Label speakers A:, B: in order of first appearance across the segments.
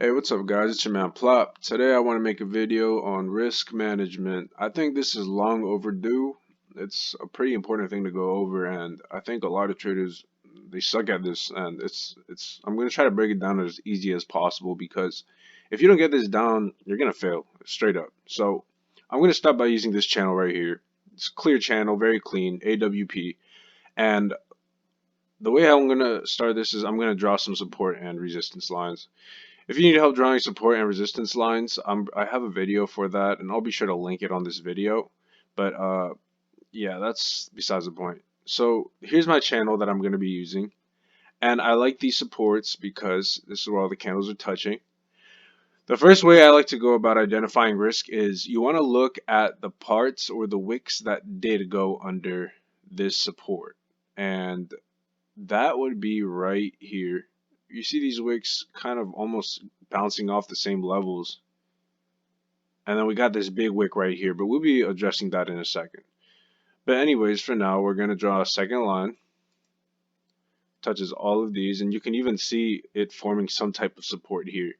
A: Hey, what's up, guys? It's your man Plop. Today I want to make a video on risk management. I think this is long overdue. It's a pretty important thing to go over, and I think a lot of traders they suck at this. And it's I'm gonna try to break it down as easy as possible because if you don't get this down, you're gonna fail straight up. So I'm gonna start by using this channel right here. It's a clear channel, very clean, AWP, and the way I'm gonna start this is I'm gonna draw some support and resistance lines. If you need help drawing support and resistance lines, I have a video for that, and I'll be sure to link it on this video. But yeah, that's besides the point. So here's my channel that I'm going to be using, and I like these supports because this is where all the candles are touching. The first way I like to go about identifying risk is you want to look at the parts or the wicks that did go under this support, and that would be right here. You see these wicks kind of almost bouncing off the same levels. And then we got this big wick right here, but we'll be addressing that in a second. But anyways, for now, we're going to draw a second line. Touches all of these, and you can even see it forming some type of support here.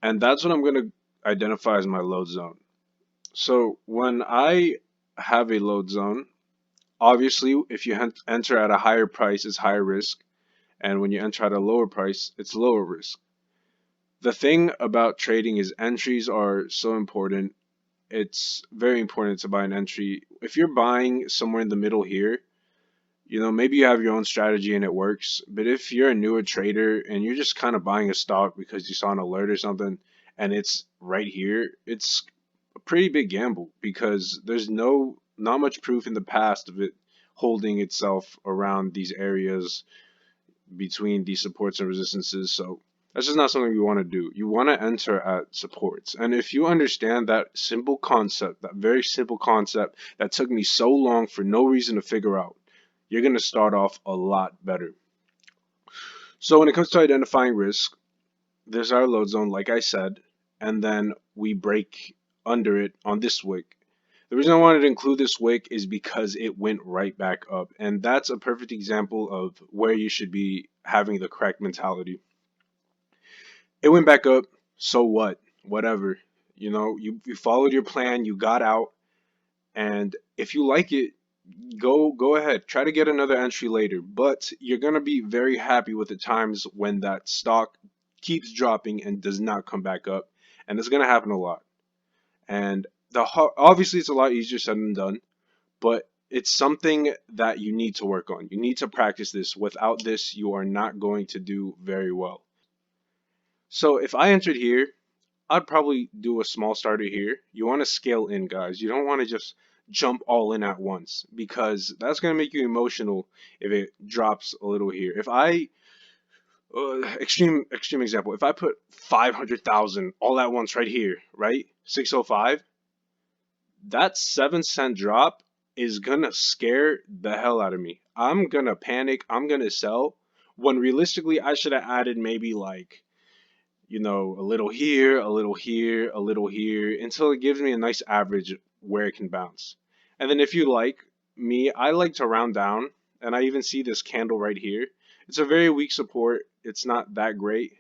A: And that's what I'm going to identify as my load zone. So when I have a load zone, obviously, if you enter at a higher price, it's higher risk. And when you enter at a lower price, it's lower risk. The thing about trading is entries are so important. It's very important to buy an entry. If you're buying somewhere in the middle here, maybe you have your own strategy and it works. But if you're a newer trader and you're just kind of buying a stock because you saw an alert or something and it's right here, it's a pretty big gamble because there's not much proof in the past of it holding itself around these areas between these supports and resistances. So that's just not something you want to do. You want to enter at supports. And if you understand that simple concept, that very simple concept that took me so long for no reason to figure out, you're going to start off a lot better. So when it comes to identifying risk, there's our load zone, like I said, and then we break under it on this wick. The reason I wanted to include this wick is because it went right back up, and that's a perfect example of where you should be having the correct mentality. It went back up, so what? Whatever. You followed your plan, you got out, and if you like it, go ahead. Try to get another entry later, but you're gonna be very happy with the times when that stock keeps dropping and does not come back up, and it's gonna happen a lot. And obviously it's a lot easier said than done, but it's something that you need to work on. You need to practice this. Without this, you are not going to do very well. So if I entered here, I'd probably do a small starter here. You want to scale in, guys. You don't want to just jump all in at once because that's going to make you emotional if it drops a little here. If I extreme example, if I put 500,000 all at once right here, right? 605, that 7 cent drop is going to scare the hell out of me. I'm going to panic. I'm going to sell when realistically I should have added maybe like a little here, a little here, a little here, until it gives me a nice average where it can bounce. And then if you like me, I like to round down, and I even see this candle right here. It's a very weak support. It's not that great.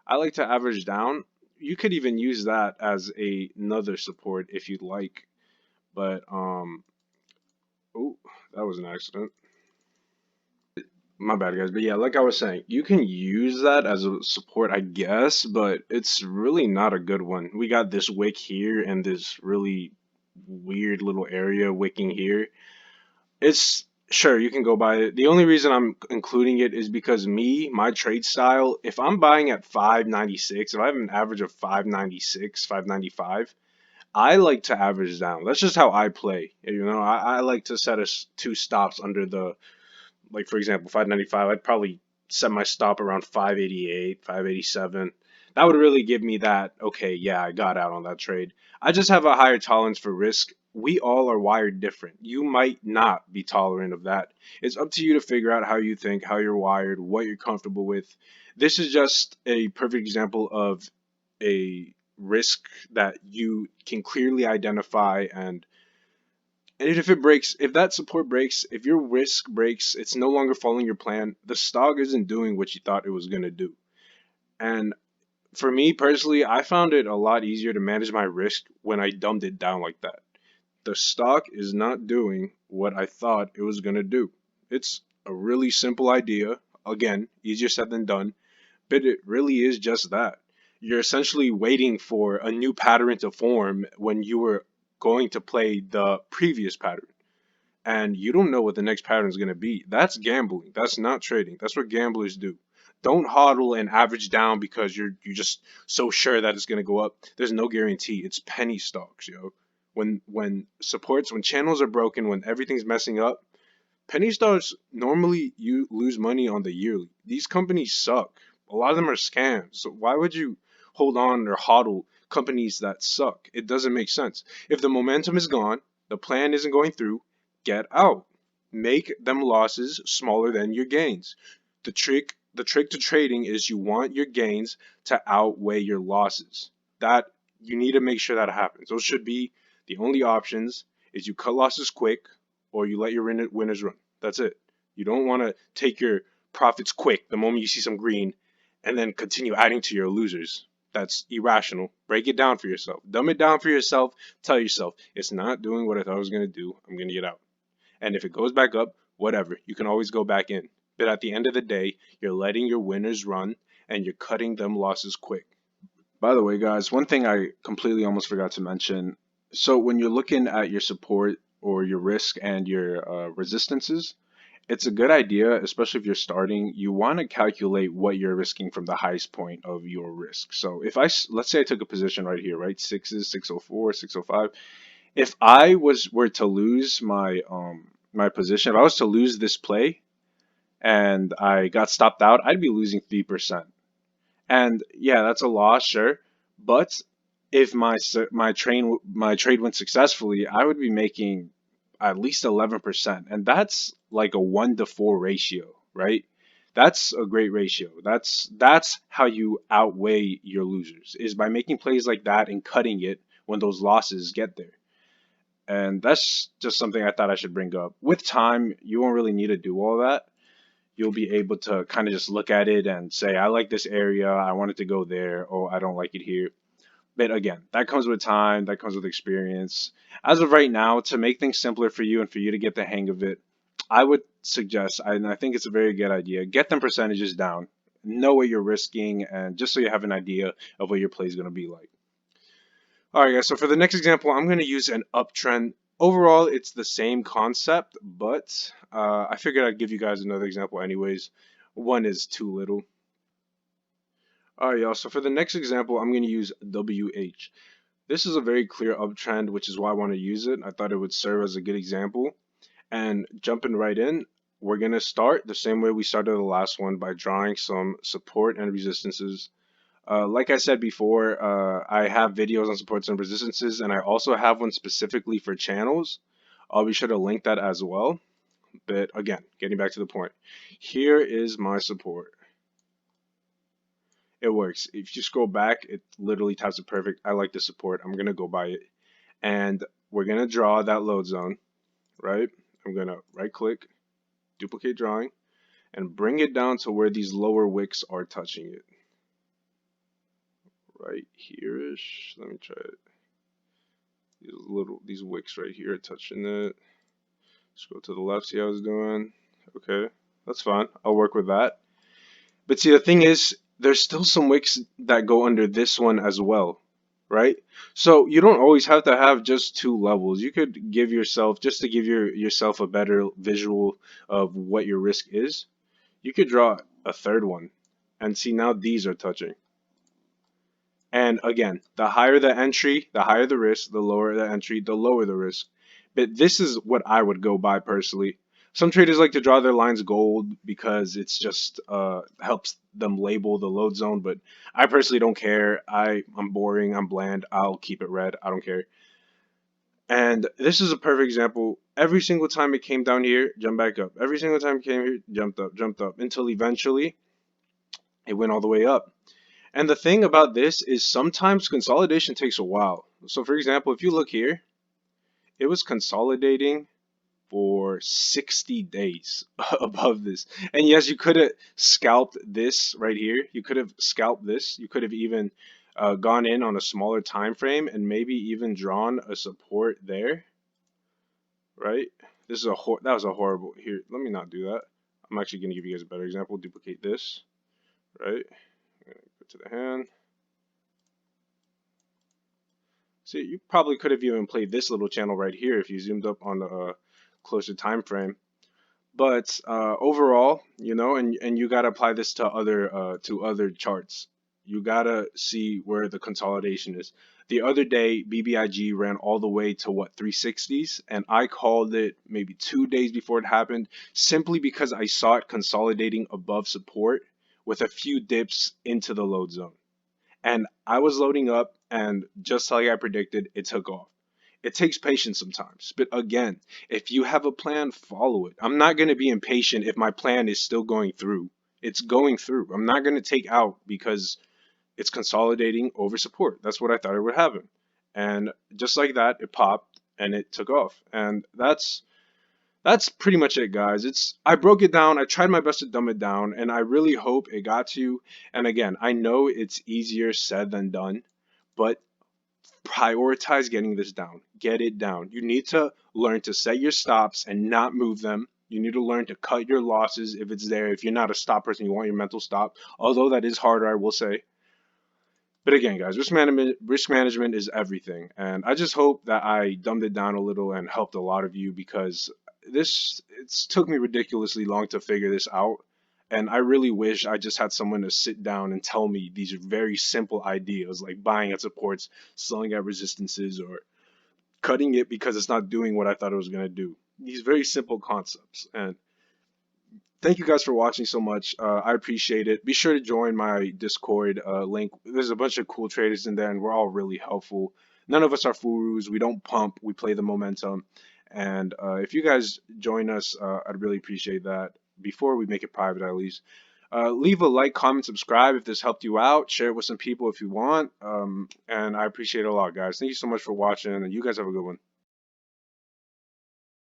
A: I like to average down. You could even use that as another support if you'd like. But oh, that was an accident. My bad, guys. But yeah, like I was saying, you can use that as a support, I guess, but it's really not a good one. We got this wick here and this really weird little area wicking here. It's sure you can go by it. The only reason I'm including it is because my trade style, if I'm buying at 596, if I have an average of 596, 595, I like to average down. That's just how I play. I like to set two stops under the, like for example, 595, I'd probably set my stop around 588, 587. That would really give me that, okay, yeah, I got out on that trade. I just have a higher tolerance for risk. We all are wired different. You might not be tolerant of that. It's up to you to figure out how you think, how you're wired, what you're comfortable with. This is just a perfect example of a risk that you can clearly identify, and if it breaks, if that support breaks, if your risk breaks, it's no longer following your plan. The stock isn't doing what you thought it was going to do. And For me personally, I found it a lot easier to manage my risk when I dumbed it down like that. The stock is not doing what I thought it was going to do. It's a really simple idea. Again, easier said than done, but it really is just that. You're essentially waiting for a new pattern to form when you were going to play the previous pattern. And you don't know what the next pattern is going to be. That's gambling. That's not trading. That's what gamblers do. Don't hodl and average down because you're just so sure that it's going to go up. There's no guarantee. It's penny stocks, yo. When supports, when channels are broken, when everything's messing up, penny stocks normally you lose money on the yearly. These companies suck. A lot of them are scams. So why would you hold on or hodl companies that suck? It doesn't make sense. If the momentum is gone, the plan isn't going through, get out. Make them losses smaller than your gains. The trick to trading is you want your gains to outweigh your losses. That you need to make sure that happens. Those should be the only options is you cut losses quick or you let your winners run. That's it. You don't want to take your profits quick the moment you see some green and then continue adding to your losers. That's irrational. Break it down for yourself. Dumb it down for yourself. Tell yourself, it's not doing what I thought it was going to do. I'm going to get out. And if it goes back up, whatever. You can always go back in. But at the end of the day, you're letting your winners run and you're cutting them losses quick. By the way, guys, one thing I completely almost forgot to mention. So when you're looking at your support or your risk and your resistances, it's a good idea, especially if you're starting. You want to calculate what you're risking from the highest point of your risk. So if let's say I took a position right here, right? Sixes, 604, 605. If I were to lose my position, if I was to lose this play and I got stopped out, I'd be losing 3%. And yeah, that's a loss, sure. But if my trade went successfully, I would be making at least 11%, and that's like a 1 to 4 ratio, right? That's a great ratio. That's how you outweigh your losers is by making plays like that and cutting it when those losses get there. And that's just something I thought I should bring up. With time, you won't really need to do all that. You'll be able to kind of just look at it and say, I like this area, I want it to go there, or I don't like it here. But again, that comes with time, that comes with experience. As of right now, to make things simpler for you and for you to get the hang of it, I would suggest, and I think it's a very good idea, get them percentages down, know what you're risking, and just so you have an idea of what your play is going to be like. All right, guys, so for the next example, I'm going to use an uptrend. Overall, it's the same concept, but I figured I'd give you guys another example anyways. One is too little. All right, y'all, so for the next example, I'm going to use WH. This is a very clear uptrend, which is why I want to use it. I thought it would serve as a good example. And jumping right in, we're going to start the same way we started the last one by drawing some support and resistances. Like I said before, I have videos on supports and resistances, and I also have one specifically for channels. I'll be sure to link that as well. But again, getting back to the point, here is my support. It works. If you scroll back, it literally taps it perfect. I like the support. I'm going to go by it. And we're going to draw that load zone, right? I'm going to right click, duplicate drawing, and bring it down to where these lower wicks are touching it. Right here-ish. Let me try it. These wicks right here are touching it. Just go to the left, see how it's doing. Okay, that's fine. I'll work with that. But see, the thing is, there's still some wicks that go under this one as well, right? So you don't always have to have just two levels. You could give yourself, just to give yourself a better visual of what your risk is, you could draw a third one. And see, now these are touching. And again, the higher the entry, the higher the risk, the lower the entry, the lower the risk. But this is what I would go by personally. Some traders like to draw their lines gold because it's just helps them label the load zone, but I personally don't care. I'm boring, I'm bland, I'll keep it red, I don't care. And this is a perfect example. Every single time it came down here, jump back up. Every single time it came here, jumped up, until eventually it went all the way up. And the thing about this is sometimes consolidation takes a while. So for example, if you look here, it was consolidating for 60 days above this. And yes, you could have scalped this right here. You could have scalped this. You could have even gone in on a smaller time frame and maybe even drawn a support there, right? This is that was a horrible. Here, let me not do that. I'm actually going to give you guys a better example. Duplicate this, right? Go to the hand. See, you probably could have even played this little channel right here if you zoomed up on the closer time frame. But overall, you know, and you gotta apply this to other charts. You gotta see where the consolidation is. The other day, BBIG ran all the way to what 360s, and I called it maybe 2 days before it happened, simply because I saw it consolidating above support with a few dips into the load zone. And I was loading up, and just like I predicted, it took off. It takes patience sometimes, but again, if you have a plan, follow it. I'm not going to be impatient if my plan is still going through. It's going through. I'm not going to take out because it's consolidating over support. That's what I thought it would happen. And just like that, it popped and it took off. And that's pretty much it, guys. I broke it down. I tried my best to dumb it down, and I really hope it got to you. And again, I know it's easier said than done, but prioritize getting this down. Get it down. You need to learn to set your stops and not move them. You need to learn to cut your losses if it's there. If you're not a stop person, you want your mental stop. Although that is harder, I will say. But again, guys, risk management is everything, and I just hope that I dumbed it down a little and helped a lot of you because it's took me ridiculously long to figure this out, and I really wish I just had someone to sit down and tell me these very simple ideas like buying at supports, selling at resistances, or cutting it because it's not doing what I thought it was gonna do. These very simple concepts, and thank you guys for watching so much. I appreciate it. Be sure to join my Discord link. There's a bunch of cool traders in there, and we're all really helpful. None of us are furus. We don't pump. We play the momentum. And if you guys join us, I'd really appreciate that. Before we make it private, at least. Leave a like, comment, subscribe if this helped you out. Share it with some people if you want. And I appreciate it a lot, guys. Thank you so much for watching, and you guys have a good one.